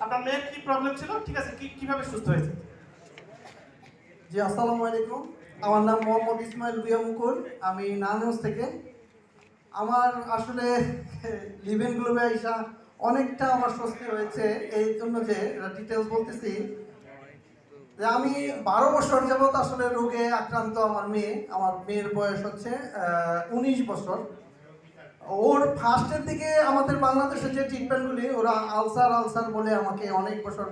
আপনার মেয়ের কি প্রবলেম ছিল, ঠিক আছে, কিভাবে সুস্থ হয়েছে? জি, আসসালামু আলাইকুম। আমার নাম মোহাম্মদ ইসমাইল ভুঁইয়া মুকুল। আমি নারায়ণগঞ্জ থেকে। আমার আসলে লিভ ইন গ্লোবে আইসা অনেকটা আমার স্বস্তি হয়েছে। এই জন্য যে ডিটেলস বলতেছি যে আমি 12 বছর যাবত আসলে রোগে আক্রান্ত। আমার মেয়ের বয়স হচ্ছে 19 বছর। ওর ফার্স্টের দিকে আমাদের বাংলাদেশের যে ট্রিটমেন্টগুলি, ওরা আলসার আলসার বলে আমাকে অনেক বছর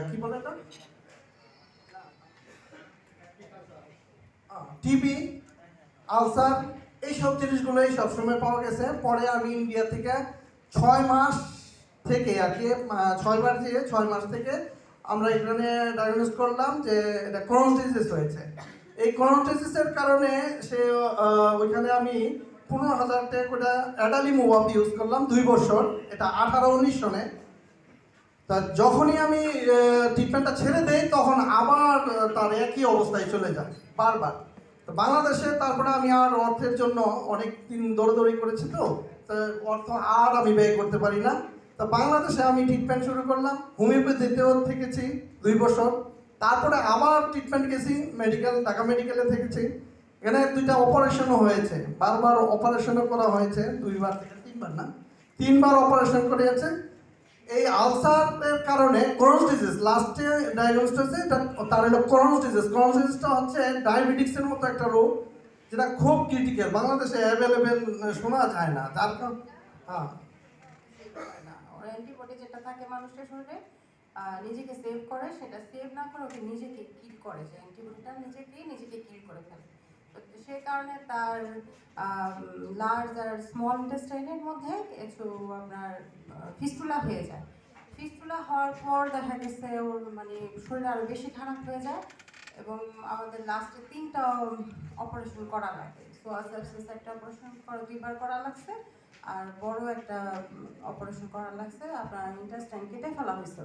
কি বলে এটা, টিবি, আলসার, এইসব জিনিসগুলোই সবসময় পাওয়া গেছে। পরে আমি ইন্ডিয়া থেকে 6 মাস থেকে আর কি 6বার যেয়ে 6 মাস থেকে আমরা এখানে ডায়াগনোস করলাম যে এটা ক্রোনস ডিজিজ হয়েছে। এই ক্রোনস ডিজিজের কারণে সে ওইখানে আমি 15,000 টাকা করে অ্যাডালিমুভাব ইউজ করলাম 2 বছর। এটা 18-19 সনে। তা যখনই আমি ট্রিটমেন্টটা ছেড়ে দেই তখন আবার তার একই অবস্থায় চলে যায় বারবার। তো বাংলাদেশে তারপরে আমি আর অর্থের জন্য অনেক দিন দৌড়াদৌড়ি করেছি, তো অর্থ আর আমি ব্যয় করতে পারি না। তো বাংলাদেশে আমি ট্রিটমেন্ট শুরু করলাম, হোমিওপ্যাথিতেও থেকেছি 2 বছর। তারপরে আবার ট্রিটমেন্ট গেছি ঢাকা মেডিকেলে থেকেছি। এখানে 2টা অপারেশনও হয়েছে, বারবার অপারেশনও করা হয়েছে, 2বার থেকে 3বার না, 3বার অপারেশন করিয়েছে। এই আলসারের কারণে ক্রোনস ডিজিজ লাস্টে ডায়াগনোসিস হয়েছে, এটা তার হলো ক্রোনস ডিজিজ। ক্রোনস ডিজিজটা হচ্ছে ডায়াবেটিক্সের মতো একটা রোগ, যেটা খুব ক্রিটিক্যাল, বাংলাদেশে অ্যাভেলেবেল শোনা যায় না, যার কারণ হ্যাঁ ওর অ্যান্টিবডি যেটা থাকে মানুষের শরীরে নিজেকে সেভ করে, সেটা সেভ না করে ওকে নিজেকে কিল করে, যে অ্যান্টিবডিটা নিজেকে কিল করে ফেলে। তো সেই কারণে তার লার্জ আর স্মল ইন্টেস্টাইনের মধ্যে কিছু আপনার ফিস্টুলা হয়ে যায়। ফিস্টুলা হওয়ার পর দেখা গেছে ওর মানে শরীর আরও বেশি খারাপ হয়ে যায় এবং আমাদের লাস্টে 3টা অপারেশন করা লাগে। সোয়াস অ্যাবসেস একটা অপারেশন 2বার করা লাগছে, আর বড় একটা অপারেশন করা লাগছে, আপনার ইন্টেস্টাইন কেটে ফেলা হয়েছে।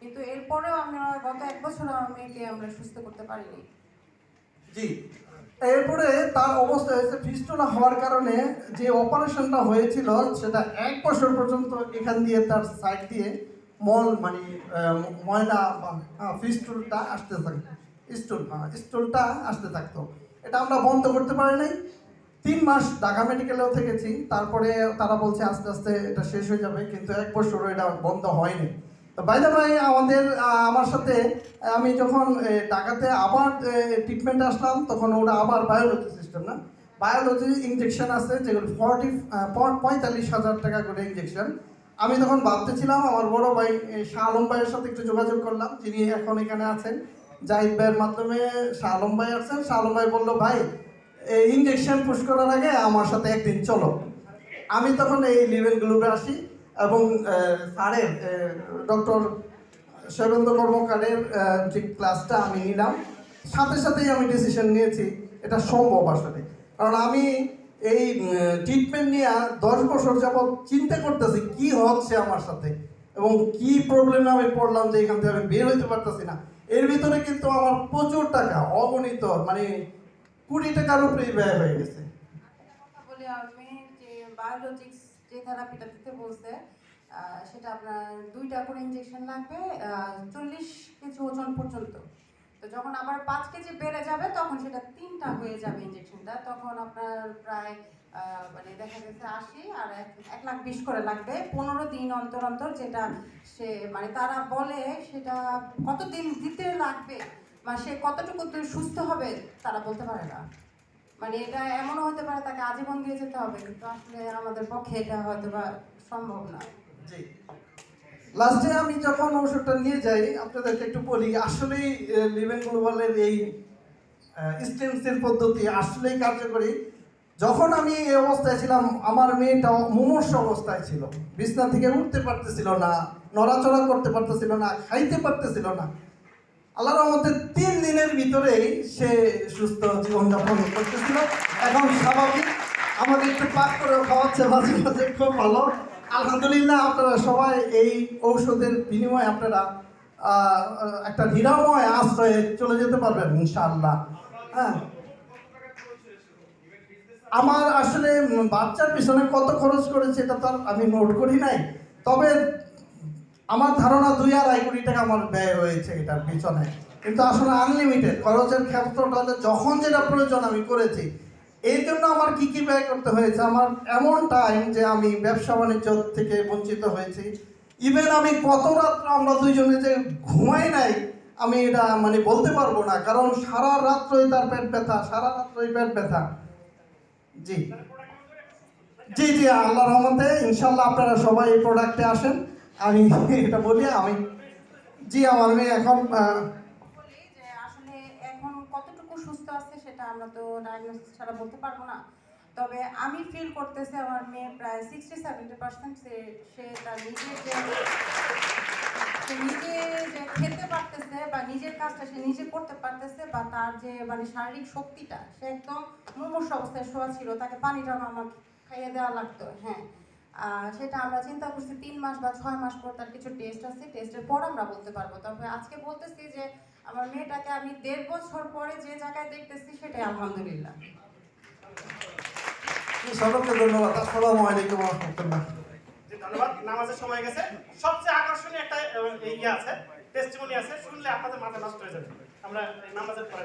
কিন্তু এরপরেও আমরা গত 1 বছর আমার মেয়েকে আমরা সুস্থ করতে পারিনি। জি। এরপরে তার অবস্থা হয়েছে ফিস্টুলা হওয়ার কারণে যে অপারেশনটা হয়েছিল সেটা 1 বছর পর্যন্ত এখান দিয়ে তার সাইড দিয়ে মানে ময়লা বা ফিস্টুলটা আসতে থাকতো, স্টুলটা আসতে থাকতো। এটা আমরা বন্ধ করতে পারি নাই। 3 মাস ঢাকা মেডিকেলেও থেকেছি, তারপরে তারা বলছে আস্তে আস্তে এটা শেষ হয়ে যাবে, কিন্তু 1 বছরও এটা বন্ধ হয়নি। তো বাইদা ভাই আমার সাথে আমি যখন ঢাকাতে আবার ট্রিটমেন্টে আসলাম, তখন ওরা আবার বায়োলজি সিস্টেম না, বায়োলজি ইঞ্জেকশন আছে যেগুলো 45,000 টাকা করে ইঞ্জেকশন। আমি তখন ভাবতেছিলাম, আমার বড় ভাই শাহ আলম ভাইয়ের সাথে একটু যোগাযোগ করলাম, যিনি এখন এখানে আছেন, জাহিদ ভাইয়ের মাধ্যমে শাহ আলম ভাই আসছেন। শাহ আলম ভাই বললো, ভাই ইঞ্জেকশন পুশ করার আগে আমার সাথে একদিন চলো। আমি তখন এই লিভেন গ্লুবে আসি এবং স্যারের ডক্টর শৈবেন্দ্র কর্মকারের যে ক্লাসটা আমি নিলাম, সাথে সাথেই আমি ডিসিশন নিয়েছি এটা সম্ভব আসলে। কারণ আমি এই ট্রিটমেন্ট নিয়ে 10 বছর যাবৎ চিন্তা করতেছি কি হচ্ছে আমার সাথে এবং কি প্রবলেমে আমি পড়লাম যে এখান থেকে আমি বের হইতে পারতেছি না। এর ভিতরে কিন্তু আমার প্রচুর টাকা, অগণিত, মানে কোটি টাকার উপরেই ব্যয় হয়ে গেছে। কথা বলি, আমি যে বায়োলজিক্স যে থেরাপিটা দিতে বলছে সেটা আপনার 2টা করে ইঞ্জেকশন লাগবে 40 কেজি ওজন পর্যন্ত। তো যখন আবার 5 কেজি বেড়ে যাবে তখন সেটা 3টা হয়ে যাবে ইঞ্জেকশনটা, তখন আপনার প্রায় মানে দেখা গেছে 80 আর 1,20,000 করে লাগবে 15 দিন অন্তর অন্তর। যেটা সে মানে তারা বলে সেটা কতদিন দিতে লাগবে বা সে কতটুকু সুস্থ হবে তারা বলতে পারে না। মানে এটা এমনও হতে পারে তাকে আজীবন দিয়ে যেতে হবে, কিন্তু আসলে আমাদের পক্ষে এটা হয়তো বা সম্ভব না। জি, লাস্টে আমি যখন ওষুধটা নিয়ে যাই, আপনাদেরকে একটু বলি, আসলেই লিভেন গ্লোবালের এই স্টেম সেল পদ্ধতি আসলেই কার্যকরী। যখন আমি এই অবস্থায় ছিলাম, আমার মেয়েটা মুমূর্ষু অবস্থায় ছিল, বিছনা থেকে উঠতে পারতেছিল না, নড়াচড়া করতে পারতেছিল না, খাইতে পারতেছিল না। আল্লাহর রহমতে 3 দিনের ভিতরেই সে সুস্থ জীবনযাপন করতেছিল, এখন স্বাভাবিক। আমাদের একটু পাক করেও খাওয়াচ্ছে মাঝে মাঝে, খুব ভালো আলহামদুলিল্লাহ। আপনারা সবাই এই ঔষধের বিনিময়ে আপনারা একটা নিরাময় আশ্রয়ে চলে যেতে পারবেন ইনশাআল্লাহ। হ্যাঁ, আমার আসলে বাচ্চার পিছনে কত খরচ করেছে এটা তো আর আমি নোট করি নাই, তবে আমার ধারণা 2-2.5 কোটি টাকা আমার ব্যয় হয়েছে এটার পিছনে, কিন্তু আসলে আনলিমিটেড খরচের ক্ষেত্রটা হলে যখন যেটা প্রয়োজন আমি করেছি। এই জন্য আমার কি কি ব্যয় করতে হয়েছে, আমার এমন টাইম যে আমি ব্যবসা বাণিজ্য থেকে বঞ্চিত হয়েছি। ইভেন আমি কত রাত্র আমরা দুইজনে যে ঘুমাই নাই আমি এটা মানে বলতে পারবো না, কারণ সারা রাত্রই তার পেট ব্যথা, সারা রাত্রই পেট ব্যথা। জি জি জি, আল্লাহ রহমতে ইনশাল্লাহ আপনারা সবাই এই প্রোডাক্টে আসেন। আমি এটা বলি আমি জি আমার মেয়ে এখন বলি যে আসলে এখন কতটুকু সুস্থ আছে সেটা আমরা তো ডায়াগনোসিস ছাড়া বলতে পারবো না। তবে আমি ফিল করতেছি আমার মেয়ে প্রায় 60-70% সে তার নিজের যে সে নিজে যে খেতে পারতেছে বা নিজের কাজটা সে নিজে করতে পারতেছে, বা তার যে মানে শারীরিক শক্তিটা, সে একদম মুমূর্ষ অবস্থায় শোয়া ছিল, তাকে পানিটাও আমাকে খাইয়ে দেওয়া লাগতো। হ্যাঁ, সেটা আমরা চিন্তা করছি 3 মাস বা 6 মাস পর তার কিছু টেস্ট আছে, টেস্টের পর আমরা বলতে পারবো। তবে আজকে বলতেছি যে আমার মেয়েটাকে আমি 1.5 বছর পরে যে জায়গায় দেখতেছি সেটাই আলহামদুলিল্লাহ। সবাইকে ধন্যবাদ। আসসালামু আলাইকুম ওয়া রাহমাতুল্লাহ। জি, ধন্যবাদ। নামাজের সময় গেছে। সবচেয়ে আকর্ষণীয় একটা ইয়ে আছে, টেস্টিমনি আছে, শুনলে আপনাদের মাথা নষ্ট হয়ে যাবে। আমরা এই নামাজের পরে